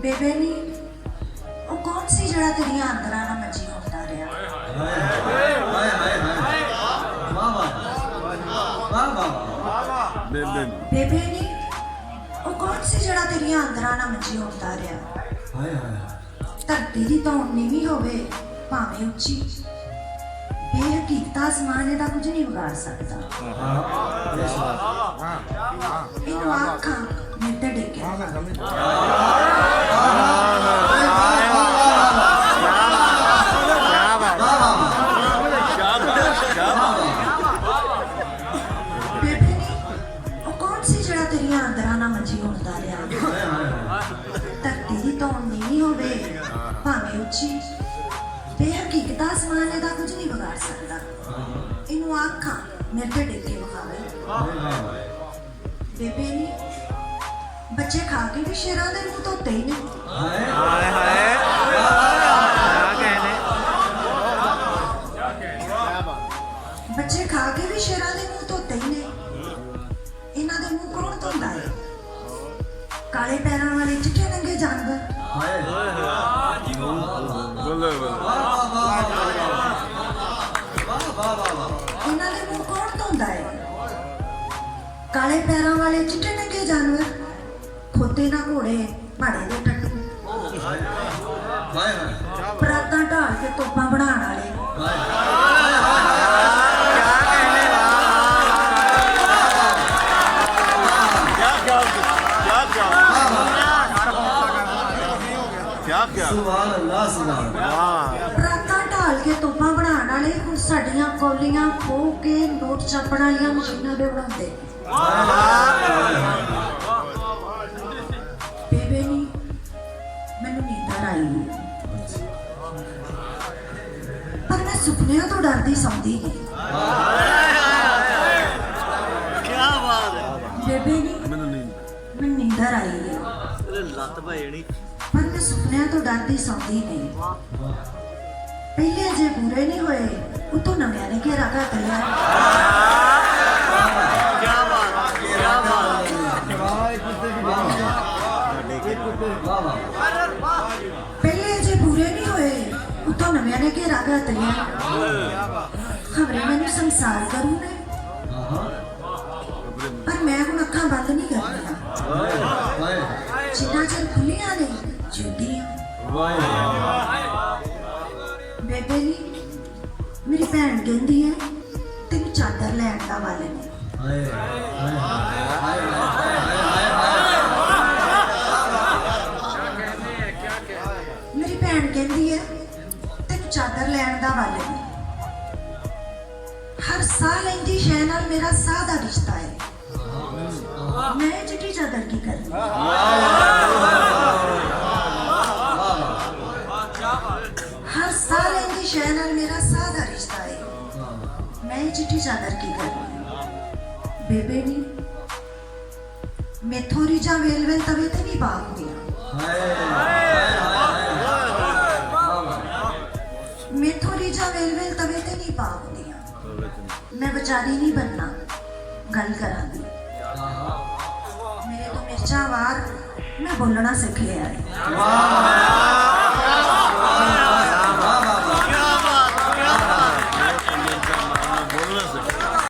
बेबे नी वो कौन सी जड़ा तेरिया अंदर ना मची होता रहा बेबे नी वो कौन सी जड़ा तेरिया अंदर ना मची होता रहा धरती दी धौन नीवी होवे भावें उच्ची बेहकीकत आसमान इहदा कुछ नहीं बिगाड़ सकता इनू आखां मेरे डिगे बेहकीकत आसमान इहदा कुछ नहीं बिगाड़ सकता इनू आखां मेरे डिगे विखावे बेबे नी बच्चे खा के भी शेरां दे मुंह धोते ही ने बच्चे खा के भी शेरां दे मुंह धोते ही ने इन्हां दे मुंह कौन धोंदा है काले पैरां वाले चिट्टे नंगे जानवर इन्हां दे मुंह कौन धोंदा है काले पैरां वाले चिट्टे नंगे जानवर खोते ना घोड़े भाड़े दे टट्टू परातां ढाल के तोपां बनाउण वाले परातां ढाल के तोपां बनाउण वाले हुण साडीਆਂ कौलियां खो के नोट छापण वालियां मशीनां दे बनाउंदे बेबे नी मैनू नींदर आई पर मैं सुपनियां तो डरदी सौंदी नहीं बेबे नी मैं नींदर आई पर मैं सुपनियां तो डरदी सौंदी नहीं पहले जे बुरे नहीं होए उतो नव्या ने घेरा कर लिया पहले जे बुरे नहीं होए उतो नव्या ने घेरा कर लिया खबरे मैनू संसार करूं ने पर मैं हुण अखां बंद नहीं करनियां जिन्ना चਿਰ खुलियां ने जिंदियां बेबे नी मेरी भैन कहती है तेन चादर लैन का वल नहीं मेरी भैन कहती है तेन चादर लैन का वल नहीं हर साह लैंदी शै नाल मेरा साह दा रिश्ता है मैं चिट्टी चादर की करनी हर साल लैंदी शै नाल मेरा साह दा रिश्ता है मैं चिट्टी चादर की करनी बेबे नी मैथों रीझां वेल वेल तवे ते नहीं पा हुंदियां मैथों रीझां वेल वेल तवे ते नहीं पा हुंदियां मैं बेचारी नहीं बनना गल करांगी मेरे तो मिर्चा वार मैं बोलना सीख लिया है